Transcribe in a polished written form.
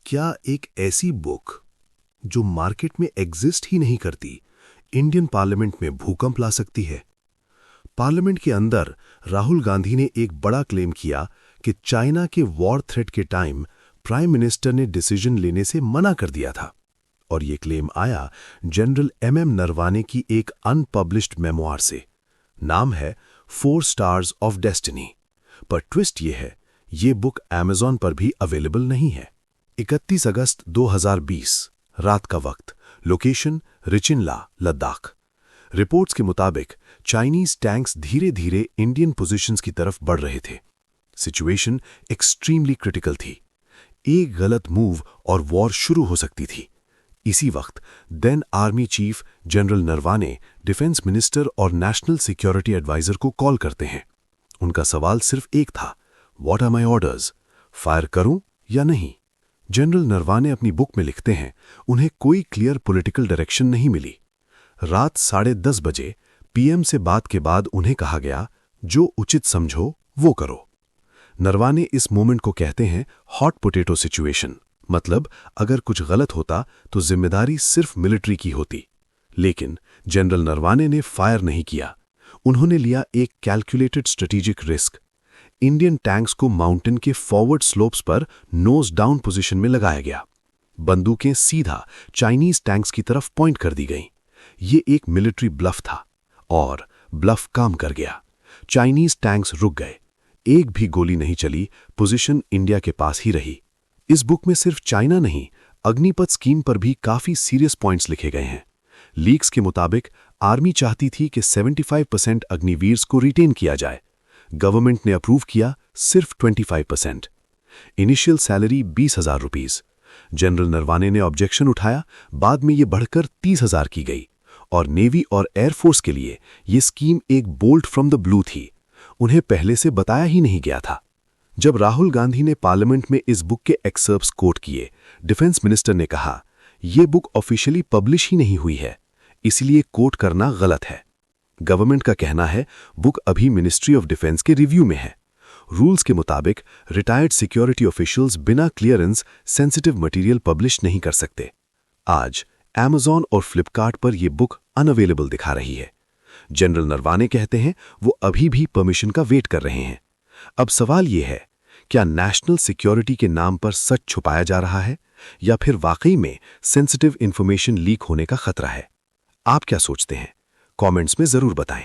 क्या एक ऐसी बुक जो मार्केट में एग्जिस्ट ही नहीं करती, इंडियन पार्लियामेंट में भूकंप ला सकती है? पार्लियामेंट के अंदर राहुल गांधी ने एक बड़ा क्लेम किया कि चाइना के वॉर थ्रेट के टाइम प्राइम मिनिस्टर ने डिसीजन लेने से मना कर दिया था। और ये क्लेम आया जनरल एमएम नरवाने की एक अनपब्लिश्ड मेमोआर से। नाम है 4 स्टार्स ऑफ डेस्टिनी। पर ट्विस्ट ये है, ये बुक अमेज़न पर भी अवेलेबल नहीं है। 31 अगस्त 2020 रात का वक्त, लोकेशन रिचिनला, लद्दाख। रिपोर्ट्स के मुताबिक चाइनीज टैंक्स धीरे धीरे इंडियन पोजीशंस की तरफ बढ़ रहे थे। सिचुएशन एक्सट्रीमली क्रिटिकल थी। एक गलत मूव और वॉर शुरू हो सकती थी। इसी वक्त then army chief general Naravane defence minister और नेशनल सिक्योरिटी एडवाइजर को कॉल करते हैं। उनका सवाल सिर्फ एक था, what are my orders? Fire करूं या नहीं? जनरल नरवाने अपनी बुक में लिखते हैं, उन्हें कोई क्लियर पॉलिटिकल डायरेक्शन नहीं मिली। रात 10:30 बजे पीएम से बात के बाद उन्हें कहा गया, जो उचित समझो वो करो। नरवाने इस मोमेंट को कहते हैं हॉट पोटैटो सिचुएशन। मतलब अगर कुछ गलत होता तो जिम्मेदारी सिर्फ मिलिट्री की होती। लेकिन जनरल नरवाने ने फायर नहीं किया। उन्होंने लिया एक calculated strategic risk. Indian tanks को माउंटेन के फॉरवर्ड स्लोप्स पर नोज डाउन पोजीशन में लगाया गया। बंदूकें सीधा चाइनीज टैंक्स की तरफ पॉइंट कर दी गईं। ये एक मिलिट्री ब्लफ था और ब्लफ काम कर गया। चाइनीज टैंक्स रुक गए, एक भी गोली नहीं चली, पोजीशन इंडिया के पास ही रही। इस बुक में सिर्फ चाइना नहीं, अग्निपथ स्कीम पर भी काफी सीरियस पॉइंट्स लिखे गए हैं। लीक्स के मुताबिक आर्मी चाहती थी कि 75% अग्निवीर्स को रिटेन किया जाए। गवर्नमेंट ने अप्रूव किया सिर्फ 25%। Initial salary 20,000 rupees. General Naravane ने ऑब्जेक्शन उठाया, बाद में यह बढ़कर 30,000 की गई। और नेवी और एयरफोर्स के लिए यह स्कीम एक बोल्ट फ्रॉम द ब्लू थी। उन्हें पहले से बताया ही नहीं गया था। जब राहुल गांधी ने पार्लियामेंट में इस बुक के एक्सर्प्ट्स कोट किए, डिफेंस मिनिस्टर ने कहा, यह बुक ऑफिशियली पब्लिश ही नहीं हुई है, इसलिए कोट करना गलत है। गवर्नमेंट का कहना है बुक अभी मिनिस्ट्री ऑफ डिफेंस के रिव्यू में है। रूल्स के मुताबिक रिटायर्ड सिक्योरिटी ऑफिशियल्स बिना क्लियरेंस सेंसिटिव मटेरियल पब्लिश नहीं कर सकते। आज अमेज़न और फ्लिपकार्ट पर यह बुक अनअवेलेबल दिखा रही है। जनरल नरवाने कहते हैं वो अभी भी परमिशन का वेट कर रहे हैं। अब सवाल यह है, क्या नेशनल सिक्योरिटी के नाम पर सच छुपाया जा रहा है या फिर वाकई में सेंसिटिव इंफॉर्मेशन लीक होने का खतरा है? आप क्या सोचते हैं? कमेंट्स में जरूर बताएं।